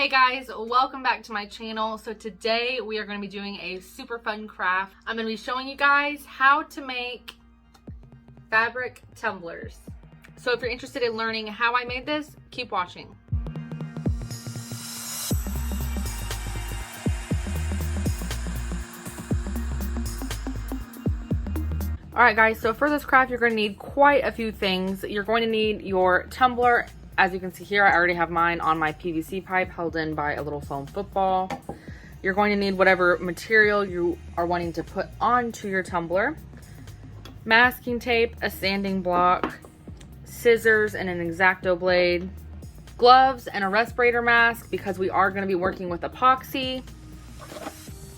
Hey guys, welcome back to my channel. So today we are going to be doing a super fun craft. I'm going to be showing you guys how to make fabric tumblers. So if you're interested in learning how I made this, keep watching. Alright guys, so for this craft you're going to need quite a few things. You're going to need your tumbler. As you can see here, I already have mine on my PVC pipe held in by a little foam football. You're going to need whatever material you are wanting to put onto your tumbler. Masking tape, a sanding block, scissors and an X-Acto blade, gloves and a respirator mask because we are going to be working with epoxy,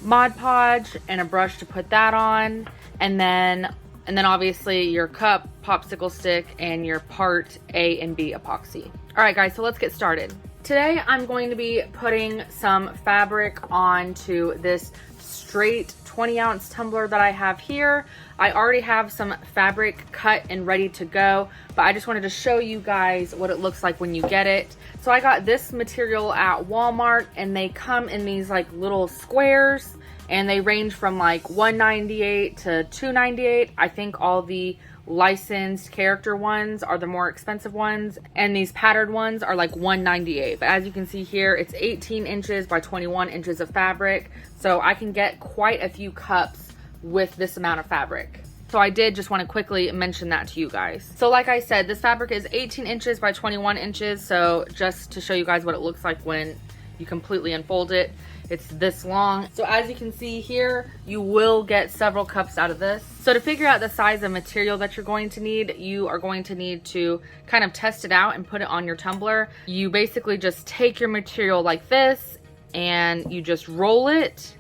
Mod Podge and a brush to put that on, and then obviously your cup, popsicle stick, and your part A and B epoxy. All right guys, so let's get started. Today I'm going to be putting some fabric onto this straight 20-ounce tumbler that I have here. I already have some fabric cut and ready to go, but I just wanted to show you guys what it looks like when you get it. So I got this material at Walmart and they come in these like little squares and they range from like $1.98 to $2.98. I think all the licensed character ones are the more expensive ones, and these patterned ones are like $1.98. But as you can see here, it's 18 inches by 21 inches of fabric, so I can get quite a few cups with this amount of fabric. So I did just want to quickly mention that to you guys. So like I said, this fabric is 18 inches by 21 inches, so just to show you guys what it looks like when you completely unfold it, it's this long. So as you can see here, you will get several cups out of this. So to figure out the size of material that you're going to need, you are going to need to kind of test it out and put it on your tumbler. You basically just take your material like this and you just roll it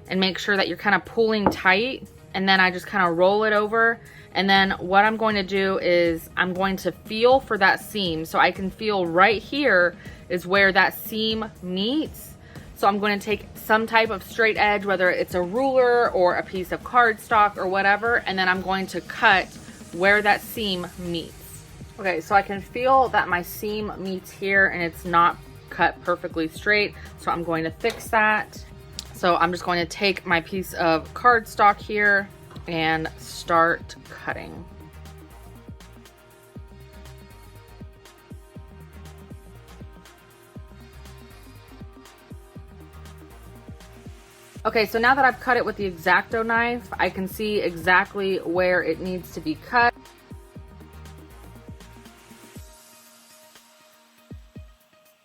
and make sure that you're kind of pulling tight. And then I just kind of roll it over. And then what I'm going to do is I'm going to feel for that seam. So I can feel right here is where that seam meets. So I'm going to take some type of straight edge, whether it's a ruler or a piece of cardstock or whatever, and then I'm going to cut where that seam meets. Okay, so I can feel that my seam meets here and it's not cut perfectly straight, so I'm going to fix that. So I'm just going to take my piece of cardstock here and start cutting. Okay, so now that I've cut it with the X-Acto knife, I can see exactly where it needs to be cut.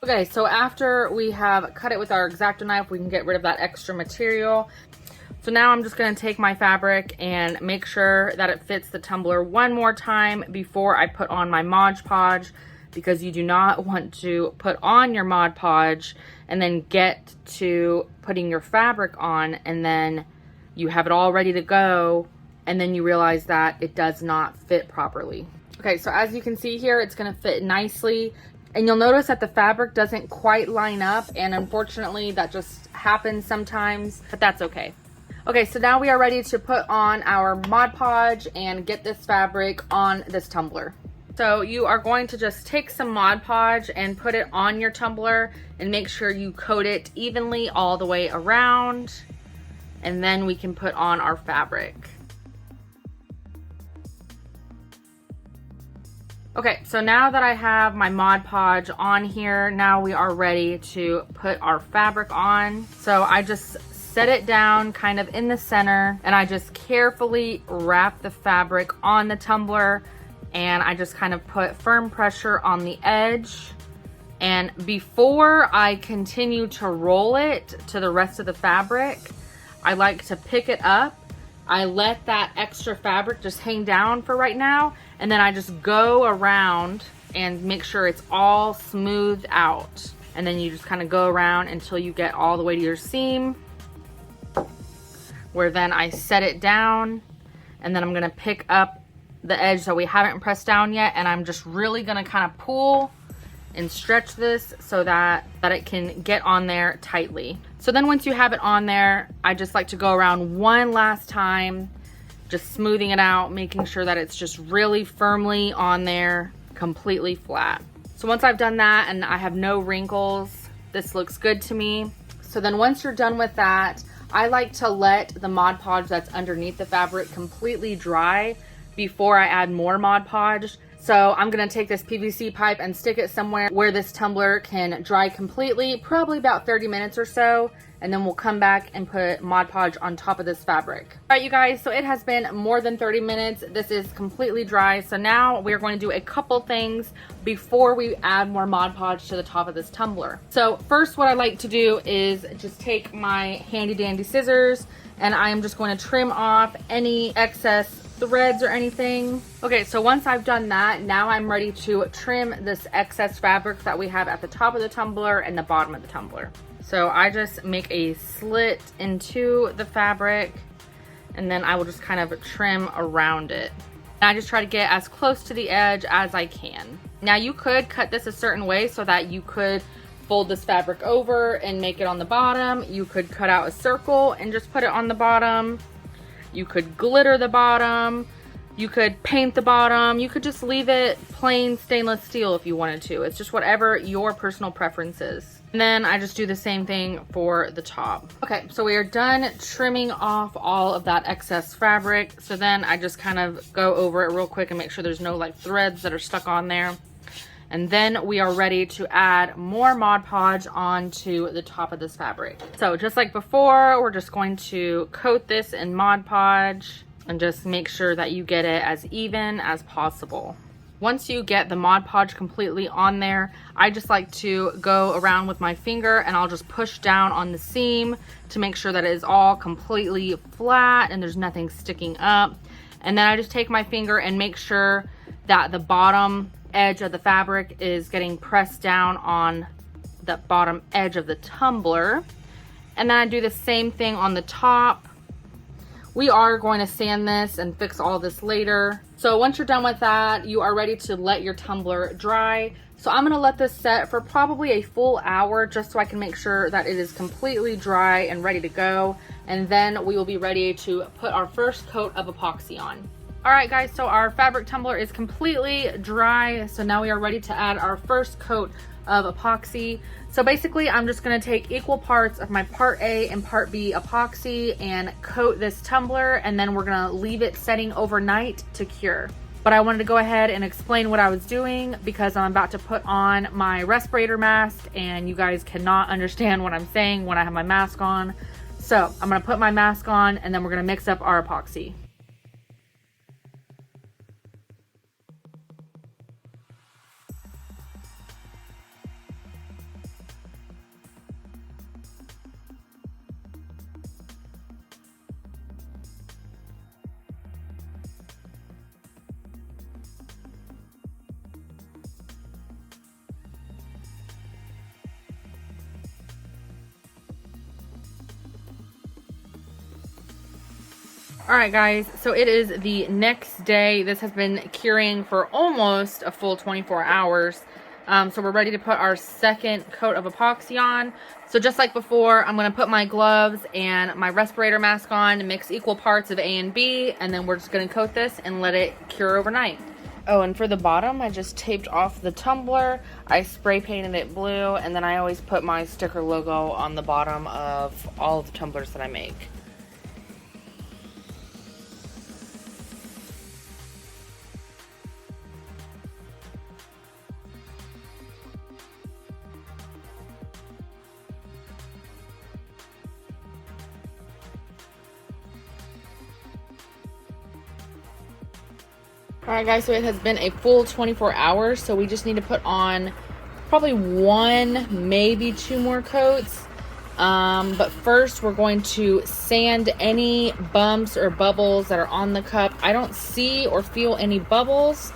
Okay, so after we have cut it with our X-Acto knife, we can get rid of that extra material. So now I'm just going to take my fabric and make sure that it fits the tumbler one more time before I put on my Mod Podge, because you do not want to put on your Mod Podge and then get to putting your fabric on and then you have it all ready to go and then you realize that it does not fit properly. Okay, so as you can see here, it's going to fit nicely, and you'll notice that the fabric doesn't quite line up, and unfortunately that just happens sometimes, but that's okay. Okay, so now we are ready to put on our Mod Podge and get this fabric on this tumbler. So you are going to just take some Mod Podge and put it on your tumbler and make sure you coat it evenly all the way around, and then we can put on our fabric. Okay, so now that I have my Mod Podge on here, now we are ready to put our fabric on. So I just set it down kind of in the center and I just carefully wrap the fabric on the tumbler, and I just kind of put firm pressure on the edge. And before I continue to roll it to the rest of the fabric, I like to pick it up. I let that extra fabric just hang down for right now, and then I just go around and make sure it's all smoothed out. And then you just kind of go around until you get all the way to your seam, where then I set it down, and then I'm gonna pick up the edge that we haven't pressed down yet, and I'm just really gonna kind of pull and stretch this so that it can get on there tightly. So then once you have it on there, I just like to go around one last time, just smoothing it out, making sure that it's just really firmly on there, completely flat. So once I've done that and I have no wrinkles, This looks good to me. So then once you're done with that, I like to let the Mod Podge that's underneath the fabric completely dry before I add more Mod Podge. So I'm gonna take this PVC pipe and stick it somewhere where this tumbler can dry completely, probably about 30 minutes or so, and then we'll come back and put Mod Podge on top of this fabric. All right, you guys, so it has been more than 30 minutes. This is completely dry. So now we're going to do a couple things before we add more Mod Podge to the top of this tumbler. So first, what I like to do is just take my handy dandy scissors, and I am just going to trim off any excess threads or anything. Okay, so once I've done that, now I'm ready to trim this excess fabric that we have at the top of the tumbler and the bottom of the tumbler. So I just make a slit into the fabric, and then I will just kind of trim around it. And I just try to get as close to the edge as I can. Now you could cut this a certain way so that you could fold this fabric over and make it on the bottom. You could cut out a circle and just put it on the bottom. You could glitter the bottom. You could paint the bottom. You could just leave it plain stainless steel if you wanted to. It's just whatever your personal preference is. And then I just do the same thing for the top. Okay, so we are done trimming off all of that excess fabric. So then I just kind of go over it real quick and make sure there's no like threads that are stuck on there. And then we are ready to add more Mod Podge onto the top of this fabric. So just like before, we're just going to coat this in Mod Podge and just make sure that you get it as even as possible. Once you get the Mod Podge completely on there, I just like to go around with my finger and I'll just push down on the seam to make sure that it is all completely flat and there's nothing sticking up. And then I just take my finger and make sure that the bottom edge of the fabric is getting pressed down on the bottom edge of the tumbler. And then I do the same thing on the top. We are going to sand this and fix all this later. So once you're done with that, you are ready to let your tumbler dry. So I'm gonna let this set for probably a full hour just so I can make sure that it is completely dry and ready to go. And then we will be ready to put our first coat of epoxy on. All right, guys, so our fabric tumbler is completely dry. So now we are ready to add our first coat of epoxy. So basically, I'm just gonna take equal parts of my part A and part B epoxy and coat this tumbler, and then we're gonna leave it setting overnight to cure. But I wanted to go ahead and explain what I was doing because I'm about to put on my respirator mask and you guys cannot understand what I'm saying when I have my mask on. So I'm gonna put my mask on and then we're gonna mix up our epoxy. All right, guys, so it is the next day. This has been curing for almost a full 24 hours. So we're ready to put our second coat of epoxy on. So just like before, I'm gonna put my gloves and my respirator mask on and mix equal parts of A and B, and then we're just gonna coat this and let it cure overnight. Oh, and for the bottom, I just taped off the tumbler. I spray painted it blue, and then I always put my sticker logo on the bottom of all of the tumblers that I make. Alright guys, so it has been a full 24 hours, so we just need to put on probably one, maybe two more coats. But first we're going to sand any bumps or bubbles that are on the cup. I don't see or feel any bubbles,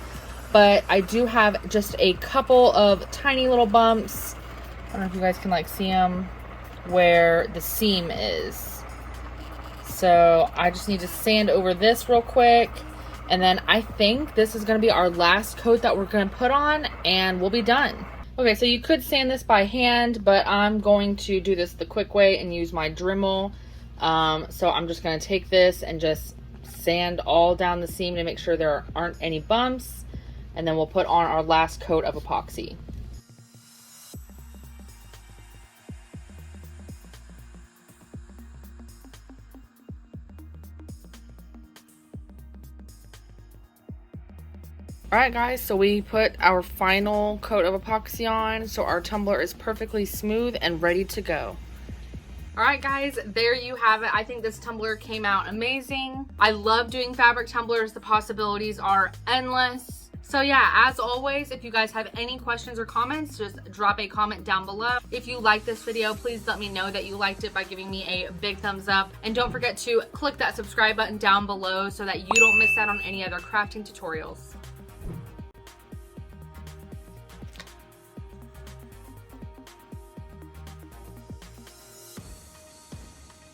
but I do have just a couple of tiny little bumps. I don't know if you guys can like see them where the seam is. So I just need to sand over this real quick. And then I think this is going to be our last coat that we're going to put on and we'll be done. Okay, so you could sand this by hand, but I'm going to do this the quick way and use my Dremel. So I'm just going to take this and just sand all down the seam to make sure there aren't any bumps. And then we'll put on our last coat of epoxy. All right, guys, so we put our final coat of epoxy on, so our tumbler is perfectly smooth and ready to go. All right, guys, there you have it. I think this tumbler came out amazing. I love doing fabric tumblers. The possibilities are endless. So yeah, as always, if you guys have any questions or comments, just drop a comment down below. If you like this video, please let me know that you liked it by giving me a big thumbs up. And don't forget to click that subscribe button down below so that you don't miss out on any other crafting tutorials.